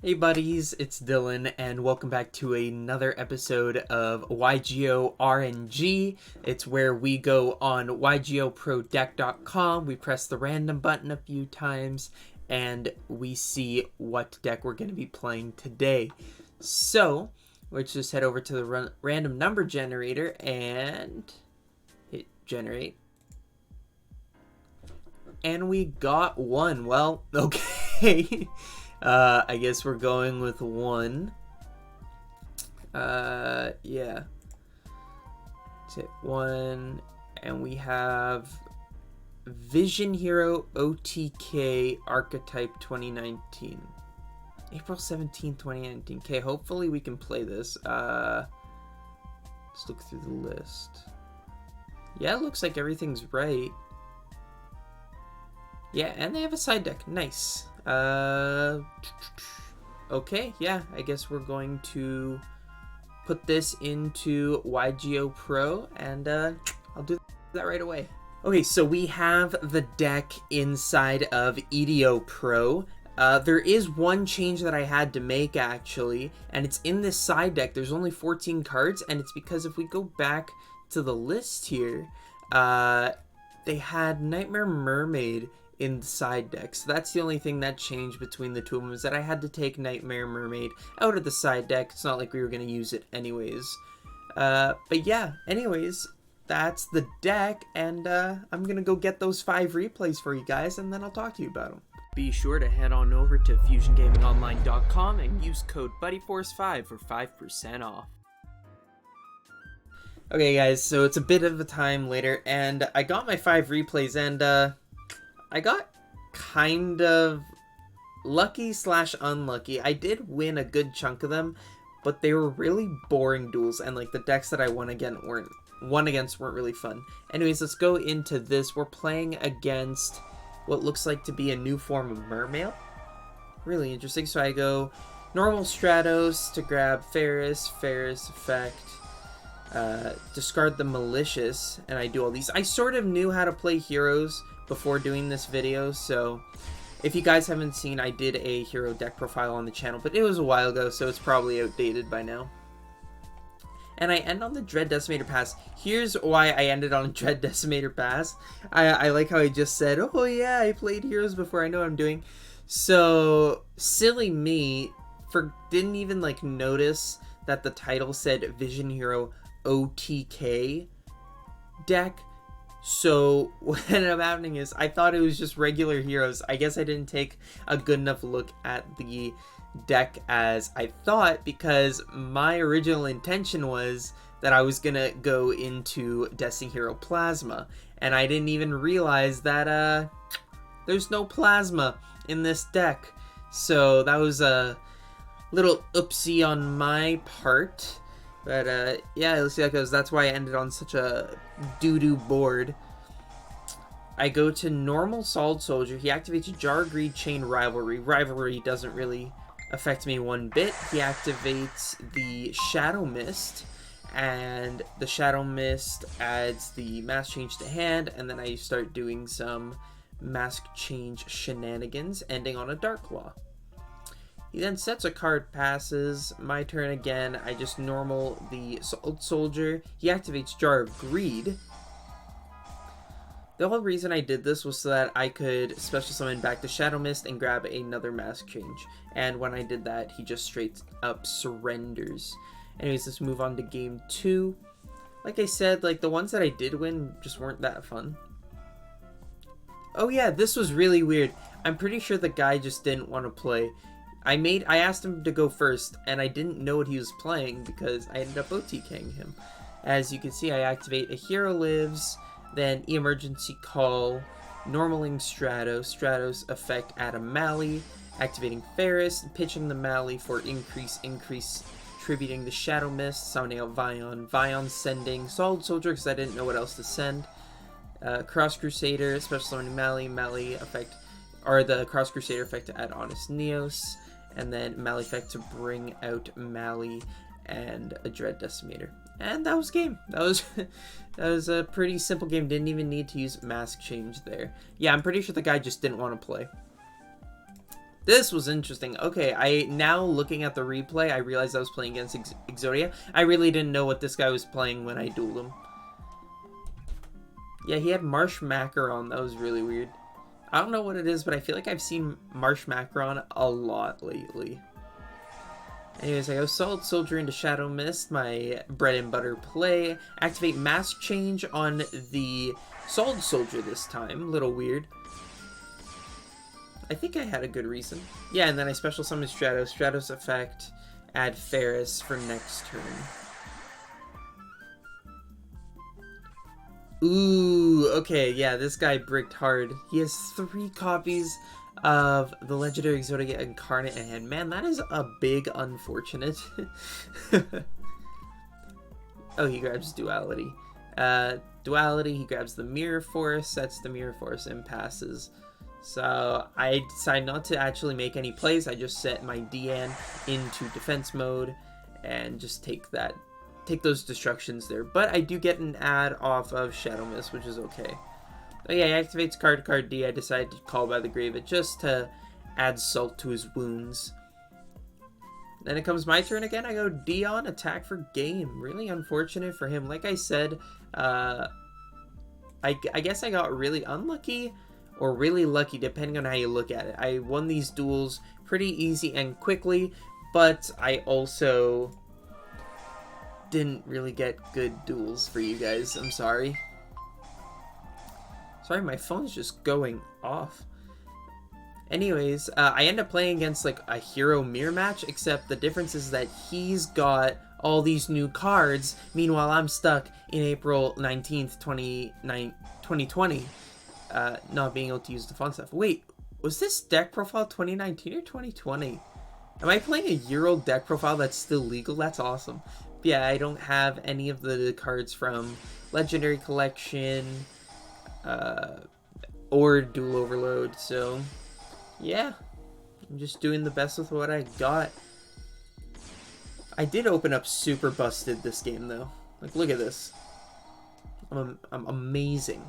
Hey buddies, it's Dylan, and welcome back to another episode of ygoRNG. It's where we go on ygoprodeck.com, we press the random button a few times, and we see what deck we're going to be playing today. So, let's just head over to the random number generator and hit generate. And we got one. Well, okay. I guess we're going with one. Yeah. Let's hit one. And we have Vision Hero OTK Archetype 2019. April 17th, 2019. Okay, hopefully we can play this. Let's look through the list. Yeah, it looks like everything's right. Yeah, and they have a side deck. Nice. Okay, yeah, I guess we're going to put this into YGO Pro, and I'll do that right away. Okay, so we have the deck inside of EDO Pro. There is one change that I had to make, actually, and it's in this side deck. There's only 14 cards, and it's because if we go back to the list here, they had Nightmare Mermaid in the side deck. So that's the only thing that changed between the two of them, is that I had to take Nightmare Mermaid out of the side deck. It's not like we were going to use it anyways. But yeah, anyways, that's the deck, and I'm going to go get those 5 replays for you guys, and then I'll talk to you about them. Be sure to head on over to FusionGamingOnline.com and use code BuddyForce5 for 5% off. Okay guys, so it's a bit of a time later, and I got my 5 replays, and I got kind of lucky / unlucky. I did win a good chunk of them, but they were really boring duels, and like the decks that I won against weren't really fun. Anyways, let's go into this. We're playing against what looks like to be a new form of Mermail. Really interesting. So I go normal Stratos to grab Ferris effect. Discard the Malicious, and I do all these. I sort of knew how to play heroes before doing this video, so if you guys haven't seen, I did a hero deck profile on the channel, but it was a while ago, so it's probably outdated by now. And I end on the Dread Decimator Pass. Here's why I ended on a Dread Decimator Pass. I like how I just said, oh yeah, I played heroes before, I know what I'm doing. So, silly me, didn't even like notice that the title said Vision Hero OTK deck. So what ended up happening is I thought it was just regular heroes. I guess I didn't take a good enough look at the deck as I thought, because my original intention was that I was gonna go into Destiny Hero Plasma, and I didn't even realize that there's no Plasma in this deck. So that was a little oopsie on my part. But, yeah, let's see how it goes. That's why I ended on such a doo-doo board. I go to normal Solid Soldier. He activates Jar Greed, Chain Rivalry. Rivalry doesn't really affect me one bit. He activates the Shadow Mist, and the Shadow Mist adds the Mask Change to hand, and then I start doing some Mask Change shenanigans, ending on a Dark Claw. He then sets a card, passes. My turn again. I just normal the Solid Soldier. He activates Jar of Greed. The whole reason I did this was so that I could special summon back the Shadow Mist and grab another Mask Change. And when I did that, he just straight up surrenders. Anyways, let's move on to game 2. Like I said, like the ones that I did win just weren't that fun. Oh yeah, this was really weird. I'm pretty sure the guy just didn't want to play. I asked him to go first, and I didn't know what he was playing because I ended up OTKing him. As you can see, I activate a Hero Lives, then Emergency Call, normaling Stratos effect, add a Mally, activating Ferris, pitching the Mally for increase, tributing the Shadow Mist, summoning out Vion sending Solid Soldier because I didn't know what else to send, Cross Crusader, special summoning Mally effect, or the Cross Crusader effect to add Honest Neos, and then Mally effect to bring out Mally and a Dread Decimator. And that was game. That was a pretty simple game. Didn't even need to use Mask Change there. Yeah, I'm pretty sure the guy just didn't want to play. This was interesting. Okay, I now looking at the replay, I realized I was playing against ygoRNG. I really didn't know what this guy was playing when I dueled him. Yeah, he had Marsh Macaron. That was really weird. I don't know what it is, but I feel like I've seen Marsh Macaron a lot lately. Anyways, I go Solid Soldier into Shadow Mist, my bread and butter play. Activate Mask Change on the Solid Soldier this time. Little weird. I think I had a good reason. Yeah, and then I special summon Stratos. Stratos effect, add Ferris for next turn. Ooh, okay, yeah, this guy bricked hard. He has 3 copies of the legendary ygoRNG Incarnate in hand. Man, that is a big unfortunate. Oh, he grabs Duality. Duality, he grabs the Mirror Force, sets the Mirror Force, and passes. So I decide not to actually make any plays. I just set my DN into defense mode and just take those destructions there. But I do get an add off of Shadow Mist, which is okay. Oh yeah, he activates card D. I decided to call by the grave it just to add salt to his wounds. Then it comes my turn again. I go Dion, attack for game. Really unfortunate for him. Like I said, I guess I got really unlucky or really lucky, depending on how you look at it. I won these duels pretty easy and quickly, but I also didn't really get good duels for you guys. I'm sorry. Sorry, my phone's just going off. Anyways, I end up playing against like a hero mirror match, except the difference is that he's got all these new cards. Meanwhile, I'm stuck in April 19th, 2020, not being able to use the fun stuff. Wait, was this deck profile 2019 or 2020? Am I playing a Euro deck profile that's still legal? That's awesome. But yeah, I don't have any of the cards from Legendary Collection or Dual Overload, so yeah, I'm just doing the best with what I got. I did open up super busted this game though. Like, look at this. I'm amazing.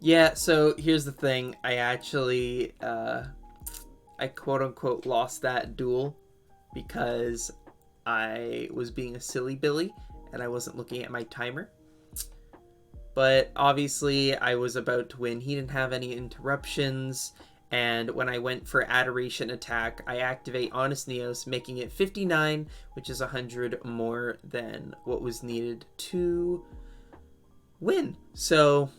Yeah, so here's the thing. I actually, I quote-unquote lost that duel because I was being a silly Billy and I wasn't looking at my timer. But obviously I was about to win. He didn't have any interruptions. And when I went for Adoration Attack, I activate Honest Neos, making it 59, which is 100 more than what was needed to win. So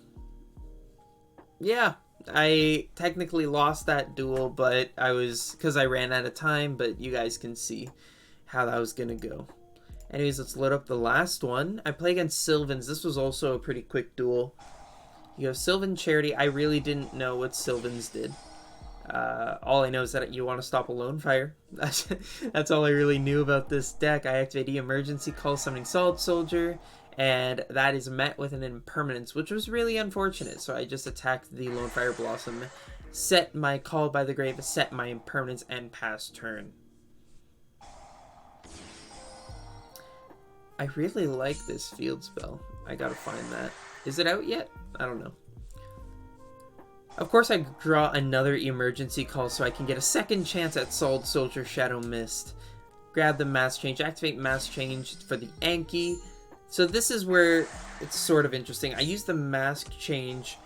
yeah, I technically lost that duel, but because I ran out of time, but you guys can see how that was gonna go. Anyways, let's load up the last one. I play against Sylvans. This was also a pretty quick duel. You have Sylvan Charity. I really didn't know what Sylvans did. All I know is that you want to stop a lone fire. That's all I really knew about this deck. I activate the emergency call, summoning Solid Soldier, and that is met with an impermanence, which was really unfortunate. So I just attacked the Lone Fire Blossom, set my call by the grave, set my impermanence, and pass turn. I really like this field spell. I gotta find that. Is it out yet? I don't know. Of course, I draw another emergency call so I can get a second chance at Solid Soldier Shadow Mist. Grab the Mask Change, activate Mask Change for the Anki. So this is where it's sort of interesting. I use the Mask Change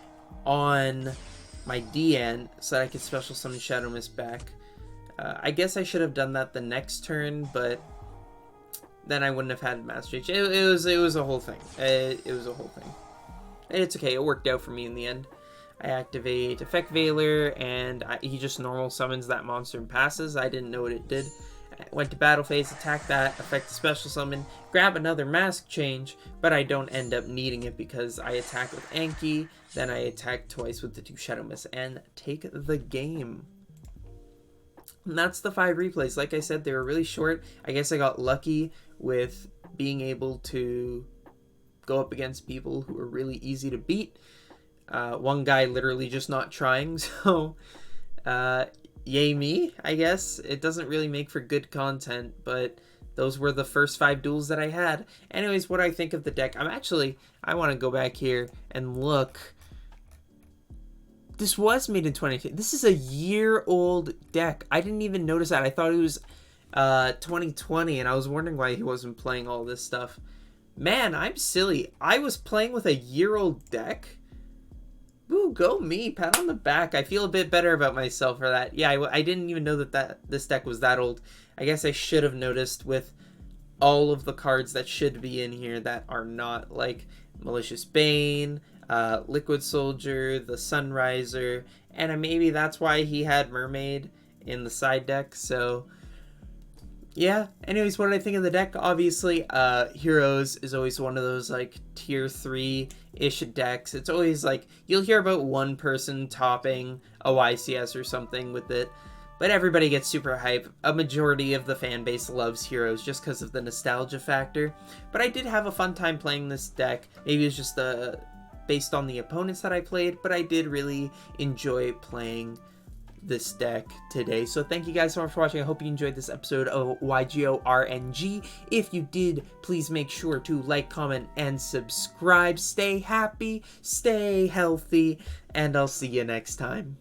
on my DN so that I could special summon Shadow Mist back. I guess I should have done that the next turn, but then I wouldn't have had Mask Change. It was a whole thing. It was a whole thing. And it's okay. It worked out for me in the end. I activate Effect Veiler, and he just normal summons that monster and passes. I didn't know what it did. I went to battle phase, attack that, effect the special summon, grab another Mask Change, but I don't end up needing it because I attack with Anki, then I attack twice with the 2 Shadow Mists, and take the game. And that's the 5 replays. Like I said, they were really short. I guess I got lucky with being able to go up against people who are really easy to beat. One guy literally just not trying, so yay me, I guess. It doesn't really make for good content, but those were the first 5 duels that I had. Anyways, what I think of the deck, I want to go back here and look This was made in 2010. This is a year-old deck. I didn't even notice that. I thought it was 2020, and I was wondering why he wasn't playing all this stuff. Man, I'm silly. I was playing with a year-old deck? Ooh, go me. Pat on the back. I feel a bit better about myself for that. Yeah, I didn't even know that this deck was that old. I guess I should have noticed with all of the cards that should be in here that are not, like Malicious Bane, Liquid Soldier, the Sunriser, and maybe that's why he had Mermaid in the side deck. So yeah, anyways, what did I think of the deck? Obviously, Heroes is always one of those, like, tier 3-ish decks. It's always, like, you'll hear about one person topping a YCS or something with it, but everybody gets super hype. A majority of the fan base loves Heroes just because of the nostalgia factor. But I did have a fun time playing this deck. Maybe it was just based on the opponents that I played, but I did really enjoy playing this deck today. So thank you guys so much for watching. I hope you enjoyed this episode of ygoRNG. If you did, please make sure to like, comment, and subscribe. Stay happy, stay healthy, and I'll see you next time.